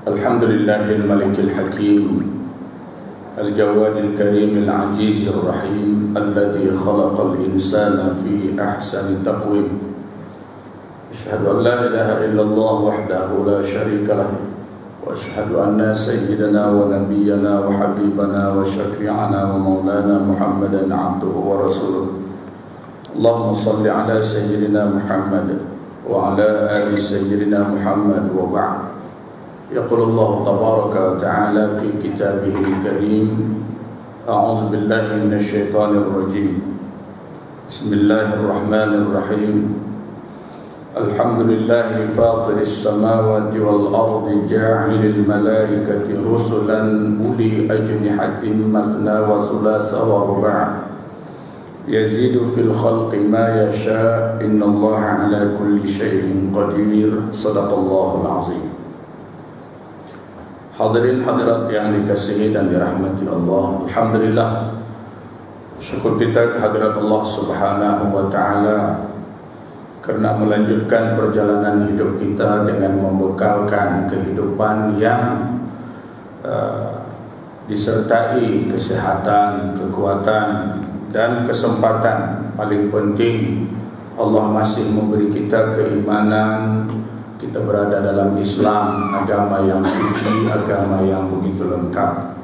Alhamdulillahil malikil hakim al-jawadil karimil ajizir rahim alladhi khalaqal insana fi ahsani taqwim. Asyhadu an la ilaha illallah wahdahu la syarika lah wa asyhadu anna sayyidana wa nabiyyana wa habibana wa syafi'ana wa maulana Muhammadan abduhu wa rasuluh. Allahumma salli ala sayyidina Muhammad wa ala ali sayyidina Muhammad wa ba'd. Yaqulu Allah tabaraka wa ta'ala fi kitabihil karim. A'udzu billahi minasy syaithanir rajim. Bismillahirrahmanirrahim. Alhamdulillahi fatiris samawati wal ardi ja'ilil malaikati rusulan uli ajnihatin mathna wa thulatha wa ruba'. Yazidu fil khalqi ma yasha' innallaha ala kulli syai'in qadir. Sadaqallahul azim. Hadirin hadirat yang dikasihi dan dirahmati Allah, alhamdulillah, syukur kita kehadirat Allah Subhanahu wa taala karena melanjutkan perjalanan hidup kita dengan membekalkan kehidupan yang disertai kesehatan, kekuatan dan kesempatan. Paling penting, Allah masih memberi kita keimanan. Kita berada dalam Islam, agama yang suci, agama yang begitu lengkap.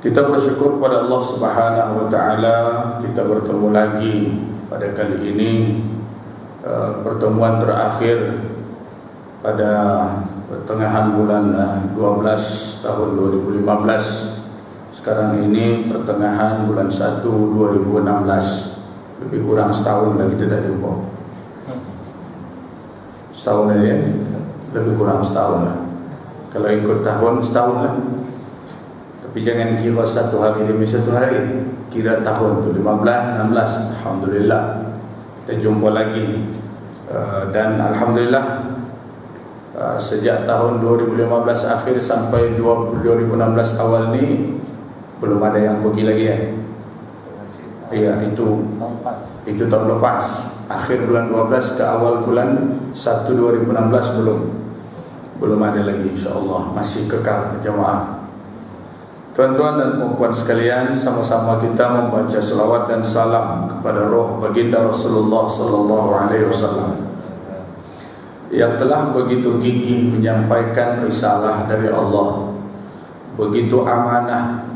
Kita bersyukur pada Allah Subhanahu wa taala, kita bertemu lagi pada kali ini, pertemuan terakhir pada pertengahan bulan 12 tahun 2015. Sekarang ini pertengahan bulan 1 2016. Lebih kurang setahun lagi kita tak jumpa. Setahun ini ya? Lebih kurang setahun lah. Kalau ikut tahun, setahun lah. Tapi jangan kira satu hari demi satu hari, kira tahun tu 15, 16. Alhamdulillah kita jumpa lagi. Dan Alhamdulillah sejak tahun 2015 akhir sampai 2016 awal ni belum ada yang pergi lagi ya. Iya, itu tahun lepas. Akhir bulan 12 ke awal bulan 1 2016 belum ada lagi, insyaAllah masih kekal jemaah. Tuan-tuan dan puan-puan sekalian, sama-sama kita membaca selawat dan salam kepada roh baginda Rasulullah sallallahu alaihi wasallam yang telah begitu gigih menyampaikan risalah dari Allah, begitu amanah.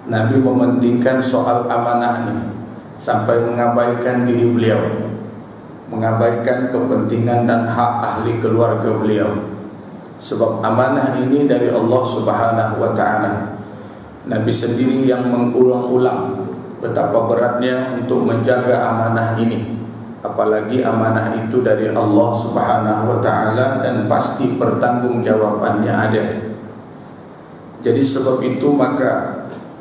Nabi mementingkan soal amanah ini sampai mengabaikan diri beliau, mengabaikan kepentingan dan hak ahli keluarga beliau. Sebab amanah ini dari Allah Subhanahu wa ta'ala. Nabi sendiri yang mengulang-ulang betapa beratnya untuk menjaga amanah ini. Apalagi amanah itu dari Allah Subhanahu wa ta'ala dan pasti pertanggungjawabannya ada. Jadi sebab itu maka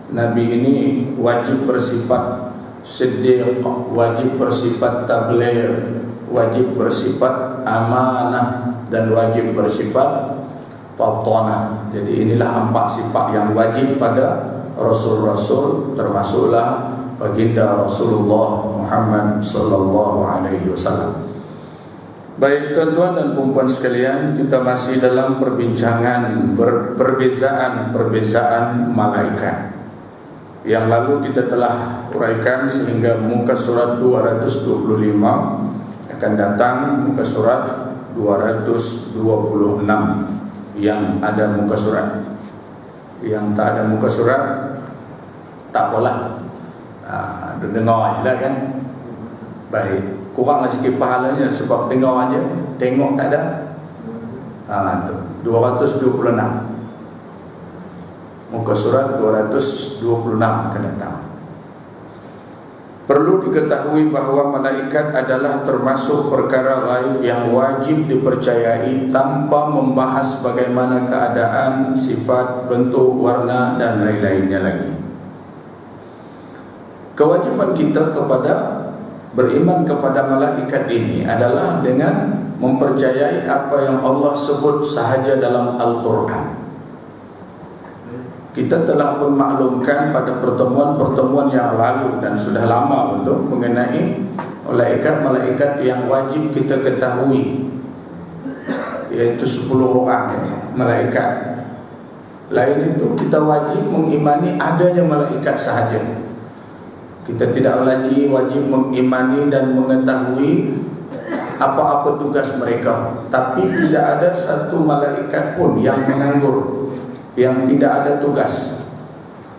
Nabi ini wajib bersifat siddiq, wajib bersifat tabligh, wajib bersifat amanah, dan wajib bersifat fatanah. Jadi inilah 4 sifat yang wajib pada Rasul-Rasul, termasuklah baginda Rasulullah Muhammad sallallahu alaihi wasallam. Baik tuan-tuan dan puan-puan sekalian, kita masih dalam perbincangan perbezaan malaikat. Yang lalu kita telah uraikan sehingga muka surat 225, akan datang muka surat 226 yang ada muka surat. Yang tak ada muka surat tak apalah, dengar je lah kan. Baik, kuranglah sikit pahalanya sebab dengar aja, tengok tak ada. Tu 226 muka surat 226 akan datang. Perlu diketahui bahawa malaikat adalah termasuk perkara gaib yang wajib dipercayai tanpa membahas bagaimana keadaan, sifat, bentuk, warna dan lain-lainnya lagi. Kewajiban kita beriman kepada malaikat ini adalah dengan mempercayai apa yang Allah sebut sahaja dalam Al-Quran. Kita telah pun maklumkan pada pertemuan-pertemuan yang lalu dan sudah lama untuk mengenai malaikat-malaikat yang wajib kita ketahui yaitu 10 orang malaikat. Lain itu kita wajib mengimani adanya malaikat sahaja. Kita tidak lagi wajib mengimani dan mengetahui apa-apa tugas mereka. Tapi tidak ada satu malaikat pun yang menganggur, yang tidak ada tugas,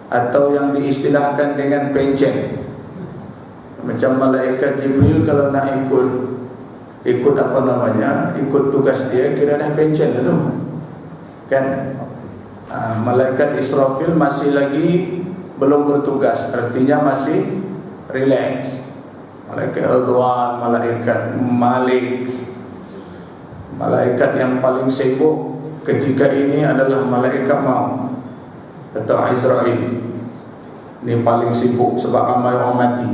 atau yang diistilahkan dengan pencen. Macam malaikat Jibril kalau nak ikut apa namanya, ikut tugas dia, kira dah pencen itu kan. Malaikat Israfil masih lagi belum bertugas, artinya masih relax. Malaikat Ridwan, malaikat Malik, malaikat yang paling sibuk ketika ini adalah malaikat maut atau Israel. Ini paling sibuk sebab ramai orang mati.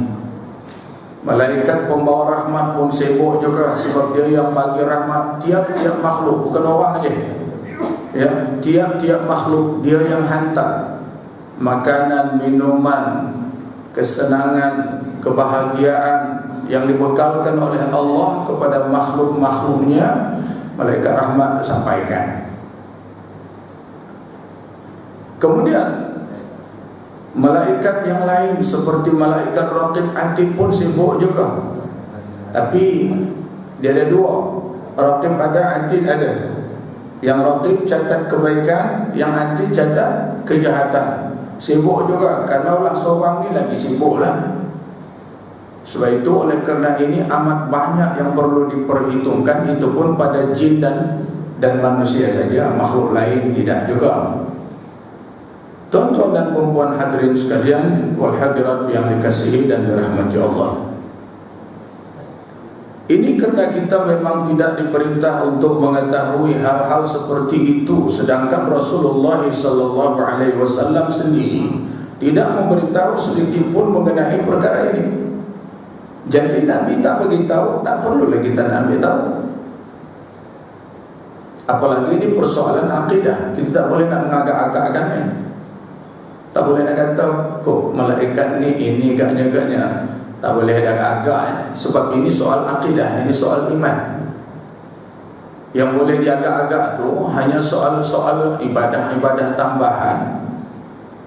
Malaikat pembawa rahmat pun sibuk juga sebab dia yang bagi rahmat tiap-tiap makhluk, bukan orang aja. Ya, tiap-tiap makhluk dia yang hantar makanan, minuman, kesenangan, kebahagiaan yang dibekalkan oleh Allah kepada makhluk-makhluknya. Malaikat rahmat sampaikan. Kemudian malaikat yang lain seperti malaikat Raqib Atid pun sibuk juga. Tapi dia ada dua, Raqib ada, Atid ada. Yang Raqib catat kebaikan, yang Atid catat kejahatan. Sibuk juga. Kalaulah seorang ni lagi sibuklah. Sebab itu oleh kerana ini amat banyak yang perlu diperhitungkan. Itu pun pada jin dan manusia saja, makhluk lain tidak juga. Tuan-tuan dan puan-puan hadirin sekalian, wal hadirat yang dikasihi dan dirahmati Allah. Ini kerana kita memang tidak diperintah untuk mengetahui hal-hal seperti itu, sedangkan Rasulullah SAW sendiri tidak memberitahu sedikit pun mengenai perkara ini. Jadi Nabi tak beritahu, tak perlulah kita nak ambil tahu. Apalagi ini persoalan akidah, kita tak boleh nak mengagak-agakkannya. Tak boleh nak kata kok malaikat ni ini agaknya. Tak boleh ada agak-agak sebab ini soal akidah, ini soal iman. Yang boleh diagak-agak tu hanya soal-soal ibadah-ibadah tambahan,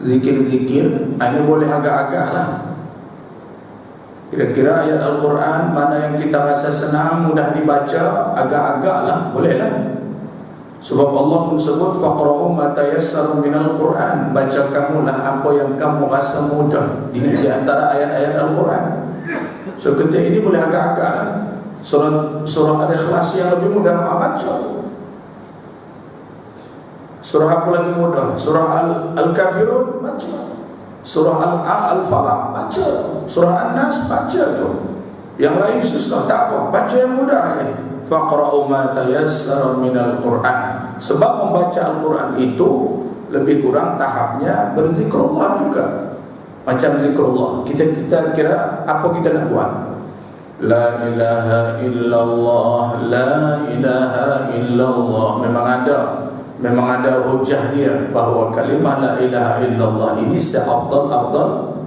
zikir-zikir. Ini boleh agak-agak lah. Kira-kira ayat Al-Quran mana yang kita rasa senang, mudah dibaca, agak-agak lah, boleh lah. Sebab Allah pun sebut faqra'u ma tayassaru minal Quran, baca kamulah apa yang kamu rasa mudah di antara ayat-ayat Al-Quran. So ketika ini boleh agak-agak lah. Surah Al-Ikhlas yang lebih mudah baca. Surah apa lagi mudah? Surah Al-Kafirun baca. Surah Al-Falaq baca. Surah An-Nas baca tu. Yang lain susah, tak apa, baca yang mudah aja. Faqra'u ma tayassara minal Quran. Sebab membaca Al-Quran itu lebih kurang tahapnya berzikrullah juga. Macam zikrullah, kita kira apa kita nak buat? La ilaha illallah, la ilaha illallah. Memang ada hujah dia bahawa kalimah la ilaha illallah ini seafdal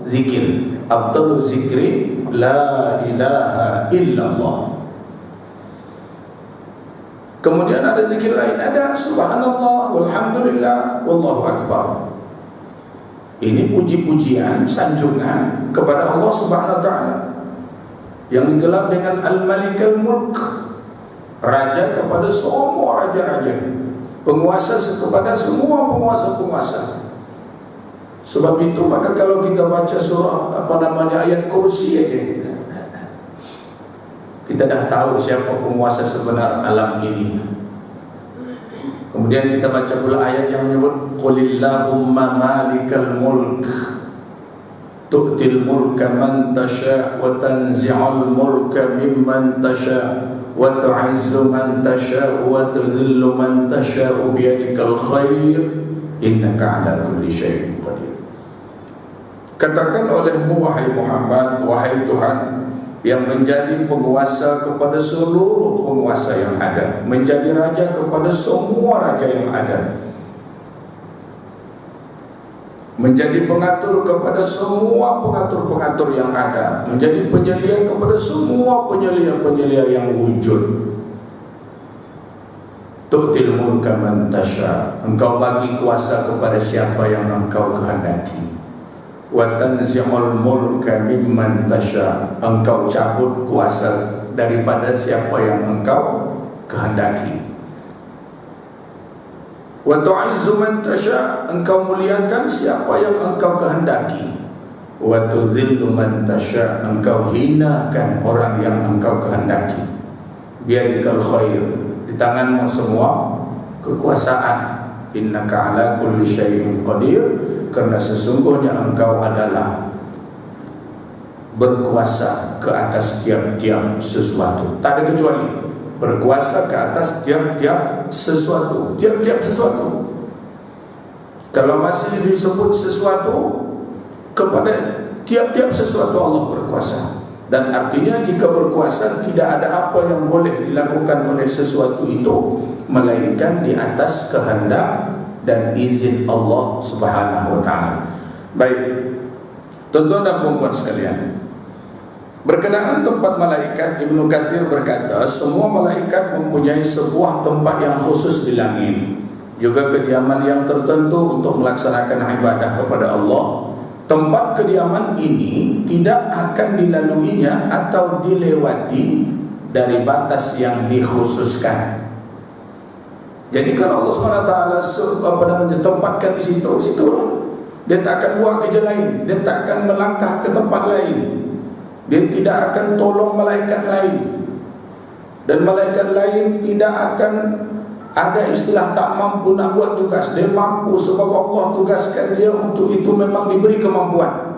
zikir. Afdalul zikri la ilaha illallah. Kemudian ada zikir lain, ada subhanallah, walhamdulillah, wallahu akbar. Ini puji-pujian, sanjungan kepada Allah Subhanahu wa taala yang digelar dengan Al-Malik Al-Mulk, raja kepada semua raja-raja, penguasa kepada semua penguasa-penguasa. Sebab itu maka kalau kita baca surah ayat kursi aja, kita dah tahu siapa penguasa sebenar alam ini. Kemudian kita baca pula ayat yang menyebut qulillahumma malikal mulk tu'til mulka man tasha' wa tanzi'ul mulka mimman tasha' wa tu'izzu man tasha' wa tudhillu man tasha' biyadikal khair innaka 'ala kulli syai'in qadir. Katakan olehmu wahai Muhammad, wahai Tuhan yang menjadi penguasa kepada seluruh penguasa yang ada, menjadi raja kepada semua raja yang ada, menjadi pengatur kepada semua pengatur-pengatur yang ada, menjadi penyelia kepada semua penyelia-penyelia yang wujud. tu'til mulka man tasha, engkau bagi kuasa kepada siapa yang engkau kehendaki. Wa tanzi'ul mulka mimman tasha, engkau cabut kuasa daripada siapa yang engkau kehendaki. Wa tu'izzu man tasha, engkau muliakan siapa yang engkau kehendaki. Wa tudhillu man tasha, engkau hinakan orang yang engkau kehendaki. Biadikal khair, di tanganmu semua kekuasaan. Innaka ala kulli syai'in qadir, karena sesungguhnya engkau adalah berkuasa ke atas tiap-tiap sesuatu. Tak ada kecuali, berkuasa ke atas tiap-tiap sesuatu. Tiap-tiap sesuatu. Kalau masih disebut sesuatu, kepada tiap-tiap sesuatu Allah berkuasa. Dan artinya jika berkuasa, tidak ada apa yang boleh dilakukan oleh sesuatu itu melainkan di atas kehendak dan izin Allah Subhanahu wa ta'ala. Baik, tuan-tuan dan puan-puan sekalian, berkenaan tempat malaikat, Ibnu Katsir berkata, semua malaikat mempunyai sebuah tempat yang khusus di langit, juga kediaman yang tertentu untuk melaksanakan ibadah kepada Allah. Tempat kediaman ini tidak akan dilaluinya atau dilewati dari batas yang dikhususkan. Jadi kalau Allah SWT tempatkan di situ, situlah. Dia tak akan buat kerja lain, dia tak akan melangkah ke tempat lain, dia tidak akan tolong malaikat lain, dan malaikat lain tidak akan ada istilah tak mampu nak buat tugas. Dia mampu sebab Allah tugaskan dia untuk itu, memang diberi kemampuan.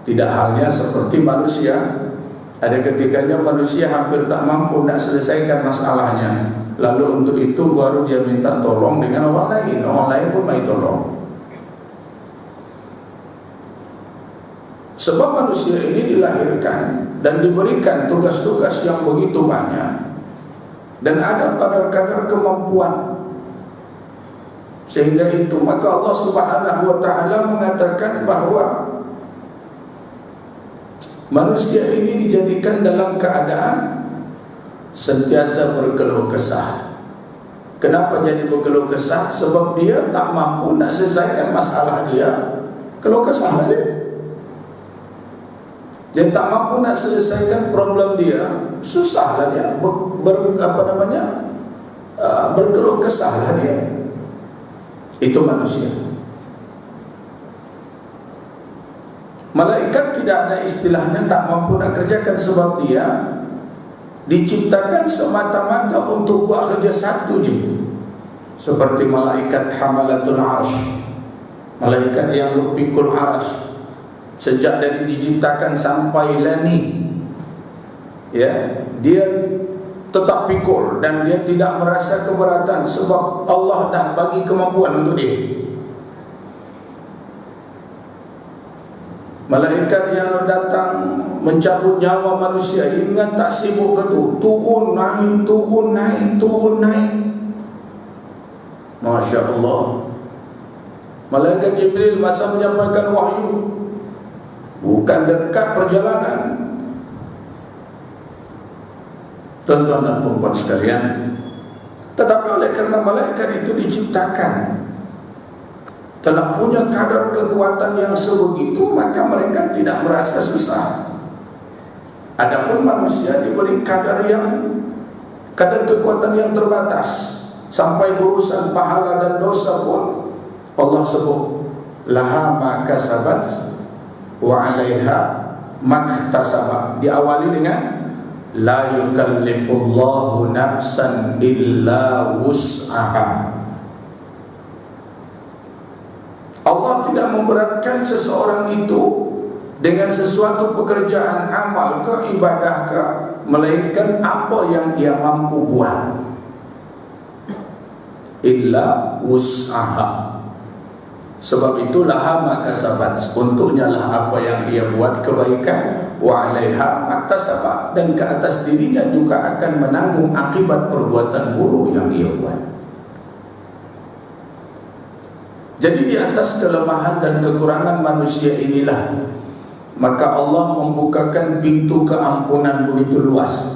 Tidak halnya seperti manusia. Ada ketikanya manusia hampir tak mampu nak selesaikan masalahnya, lalu untuk itu baru dia minta tolong dengan orang lain. Orang lain pun mai tolong. Sebab manusia ini dilahirkan dan diberikan tugas-tugas yang begitu banyak, dan ada kadar-kadar kemampuan. Sehingga itu maka Allah Subhanahu wa ta'ala mengatakan bahawa manusia ini dijadikan dalam keadaan sentiasa berkeluh kesah. Kenapa jadi berkeluh kesah? Sebab dia tak mampu nak selesaikan masalah dia, keluh kesah saja. Dia tak mampu nak selesaikan problem dia, susahlah dia berkeluh kesahlah dia. Itu manusia. Malaikat tidak ada istilahnya tak mampu nak kerjakan, sebab dia diciptakan semata-mata untuk buat kerja satu je. Seperti malaikat hamalatul arsh, malaikat yang pikul arsh, sejak dari diciptakan sampai lani, ya, dia tetap pikul dan dia tidak merasa keberatan sebab Allah dah bagi kemampuan untuk dia. Malaikat yang datang mencabut nyawa manusia, ingat tak sibuk ke tu, turun naik, turun naik, turun naik. Masya Allah. Malaikat Jibril masa menyampaikan wahyu, bukan dekat perjalanan. Tuan-tuan dan puan-puan sekalian, tetapi oleh kerana malaikat itu diciptakan telah punya kadar kekuatan yang sebegitu, maka mereka tidak merasa susah. Adapun manusia diberi kadar kekuatan yang terbatas, sampai urusan pahala dan dosa pun Allah sebut laha ma kasabat wa 'alaiha maktasabat. Diawali dengan la yukallifullahu nafsan illa wus'aha. Allah tidak memberatkan seseorang itu dengan sesuatu pekerjaan amal ke, ibadah ke, melainkan apa yang ia mampu buat. Illa wus'aha. Sebab itulah makasabat, untuknya lah apa yang ia buat kebaikan, wa 'alaiha maktasabat, dan ke atas dirinya juga akan menanggung akibat perbuatan buruk yang ia buat. Jadi di atas kelemahan dan kekurangan manusia inilah maka Allah membukakan pintu keampunan begitu luas.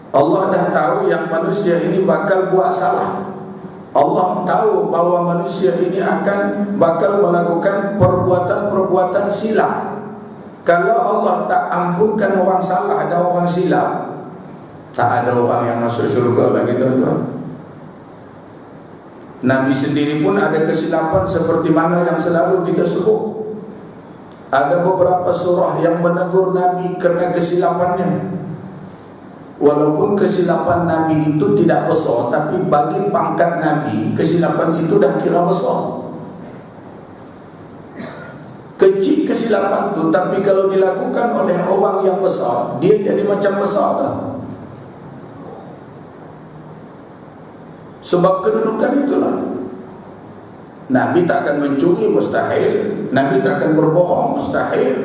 Allah dah tahu yang manusia ini bakal buat salah. Allah tahu bahawa manusia ini akan bakal melakukan perbuatan-perbuatan silap. Kalau Allah tak ampunkan orang salah dan orang silap, tak ada orang yang masuk syurga lagi, tuan-tuan. Nabi sendiri pun ada kesilapan seperti mana yang selalu kita sebut. Ada beberapa surah yang menegur Nabi kerana kesilapannya. Walaupun kesilapan Nabi itu tidak besar, tapi bagi pangkat Nabi, kesilapan itu dah kira besar. Kecil kesilapan itu, tapi kalau dilakukan oleh orang yang besar, dia jadi macam besar lah. Sebab kedudukan itulah. Nabi tak akan mencuri, mustahil. Nabi tak akan berbohong, mustahil.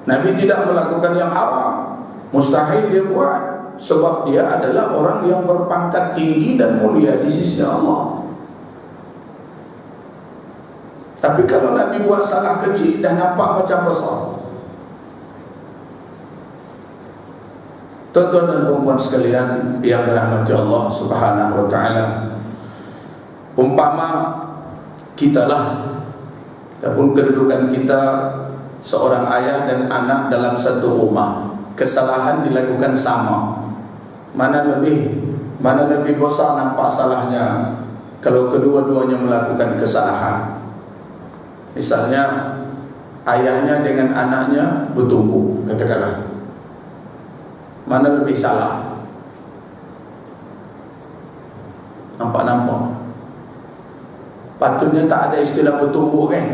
Nabi tidak melakukan yang haram, mustahil dia buat. Sebab dia adalah orang yang berpangkat tinggi dan mulia di sisi Allah. Tapi kalau Nabi buat salah kecil dan nampak macam besar. Tuan-tuan dan puan-puan sekalian yang dirahmati Allah Subhanahu wa ta'ala, umpama kita lah, ataupun kedudukan kita seorang ayah dan anak dalam satu rumah, kesalahan dilakukan sama, mana lebih besar nampak salahnya kalau kedua-duanya melakukan kesalahan. Misalnya ayahnya dengan anaknya bertumbuh, katakanlah, mana lebih salah? Nampak-nampak. Patutnya tak ada istilah bertumbuh, kan?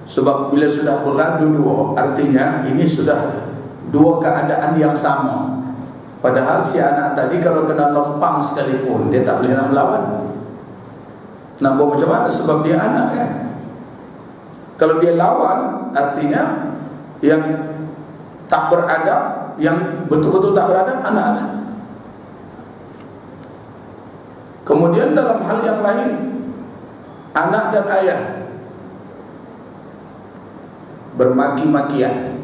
Sebab bila sudah beradu dua, artinya ini sudah dua keadaan yang sama. Padahal si anak tadi kalau kena lempang sekalipun, dia tak boleh nak melawan. Nak buat macam mana? Sebab dia anak, kan? Kalau dia lawan, artinya yang tak beradab, yang betul-betul tak beradab, anak, kan? Kemudian dalam hal yang lain, anak dan ayah bermaki-makian.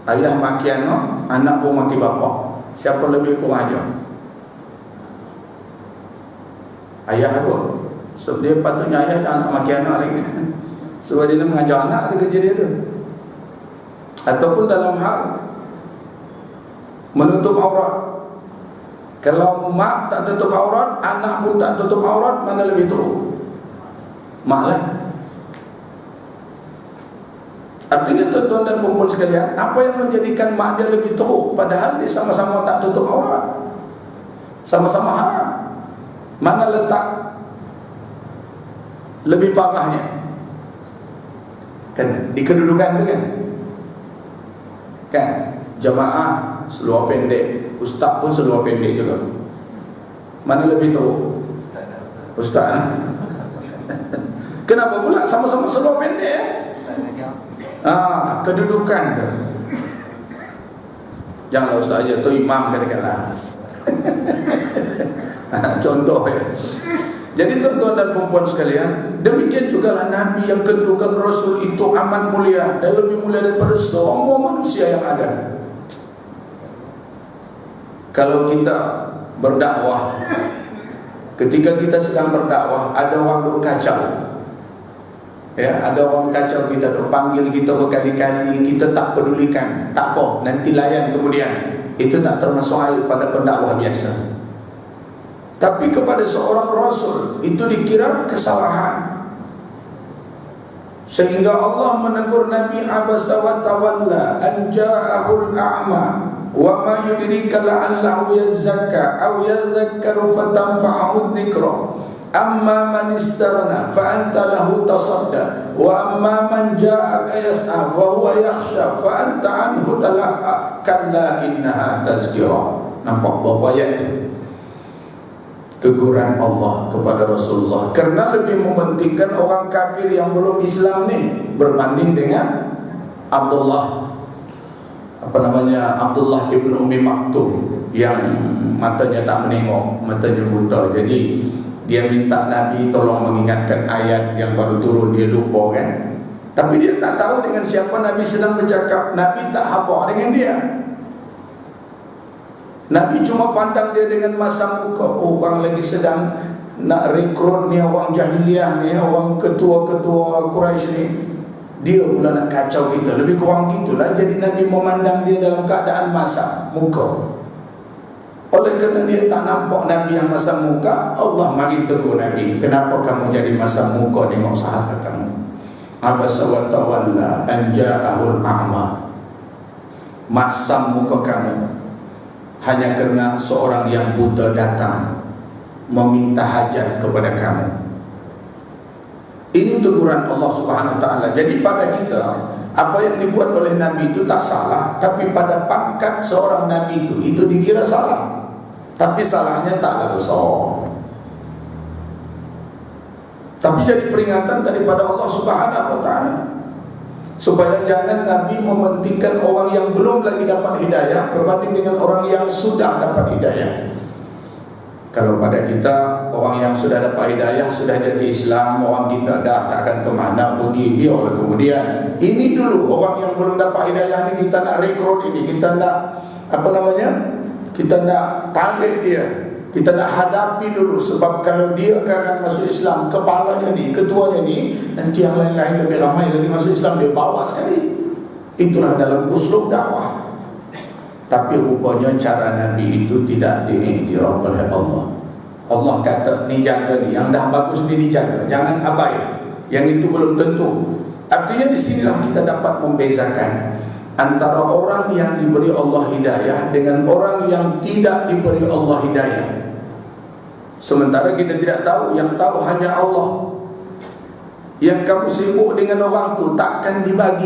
Ayah maki anak, anak pun maki bapa. Siapa lebih kurang ajar? Ayah tu. Sebab dia patutnya ayah jangan maki anak lagi. Sebab dia nak mengajar anak tu kerja dia tu. Ataupun dalam hal menutup aurat. Kalau mak tak tutup aurat, anak pun tak tutup aurat, mana lebih teruk? Mak lah. Artinya tuan-tuan dan puan-puan sekalian, apa yang menjadikan mak dia lebih teruk padahal dia sama-sama tak tutup aurat, sama-sama haram? Mana letak lebih parahnya? Kan di kedudukan tu, kan? Kan jamaah seluar pendek, ustaz pun seluar pendek juga. Mana lebih teruk? Ustaz. Kenapa pula sama-sama seluar pendek? Kedudukan tu. Janganlah ustaz aja, tu imam katakanlah. Contoh, ya. Jadi tuan-tuan dan puan-puan sekalian, demikian jugalah Nabi yang kedudukan Rasul itu amat mulia dan lebih mulia daripada semua manusia yang ada. Kalau kita berdakwah, ketika kita sedang berdakwah, ada orang duk kacau, ya, ada orang kacau kita, duk panggil kita berkali-kali, kita tak pedulikan, tak apa, nanti layan kemudian. Itu tak termasuk aib pada pendakwah biasa. Tapi kepada seorang Rasul itu dikira kesalahan, sehingga Allah menegur Nabi, abasa wa tawalla an ja'ahul a'ma wa ma yudrika la'allahu yazakka aw yadhakkaru fatanfa'ahu dhikra amma man istaghna fa anta lahu tasadda wa amma man ja'aka yas'a wa huwa yakhsha fa anta anhu talaqa kalla innaha tazkira. Nampak berapa ayat tu? Teguran Allah kepada Rasulullah kerana lebih mementingkan orang kafir yang belum Islam ni berbanding dengan Abdullah ibn Ummi Maktum yang matanya tak menengok, matanya buta. Jadi dia minta Nabi tolong mengingatkan ayat yang baru turun, dia lupa, kan? Tapi dia tak tahu dengan siapa Nabi sedang bercakap. Nabi tak haba dengan dia. Nabi cuma pandang dia dengan masa muka. Orang lagi sedang nak rekrut ni, orang jahiliah ni, orang ketua-ketua Quraisy ni, dia pula nak kacau kita. Lebih kurang gitulah. Jadi Nabi memandang dia dalam keadaan masa muka. Oleh kerana dia tak nampak Nabi yang masa muka, Allah mari tegur Nabi, kenapa kamu jadi masa muka dengan sahabat kamu? Abasa wa tawalla an ja'ahul a'ma. Masam muka kamu hanya kerana seorang yang buta datang meminta hajat kepada kamu. Ini teguran Allah Subhanahu Wa Taala. Jadi pada kita, apa yang dibuat oleh Nabi itu tak salah, tapi pada pangkat seorang Nabi itu dikira salah. Tapi salahnya taklah besar. Tapi jadi peringatan daripada Allah Subhanahu Wa Taala, supaya jangan Nabi mementingkan orang yang belum lagi dapat hidayah berbanding dengan orang yang sudah dapat hidayah. Kalau pada kita, orang yang sudah dapat hidayah, sudah jadi Islam, orang kita dah tak akan ke mana pergi, biarlah kemudian. Ini dulu orang yang belum dapat hidayah ni kita nak rekrut ini, kita nak kita nak tarik dia, kita nak hadapi dulu. Sebab kalau dia akan masuk Islam, kepalanya ni, ketuanya ni, nanti yang lain-lain lebih ramai lagi masuk Islam, dia bawa sekali. Itulah dalam uslub dakwah. Tapi rupanya cara Nabi itu tidak diiktiraf oleh Allah. Allah kata, ni jaga ni, yang dah bagus ni dijaga, jangan abai. Yang itu belum tentu. Artinya di sinilah kita dapat membezakan antara orang yang diberi Allah hidayah dengan orang yang tidak diberi Allah hidayah. Sementara kita tidak tahu, yang tahu hanya Allah. Yang kamu sibuk dengan orang tu takkan dibagi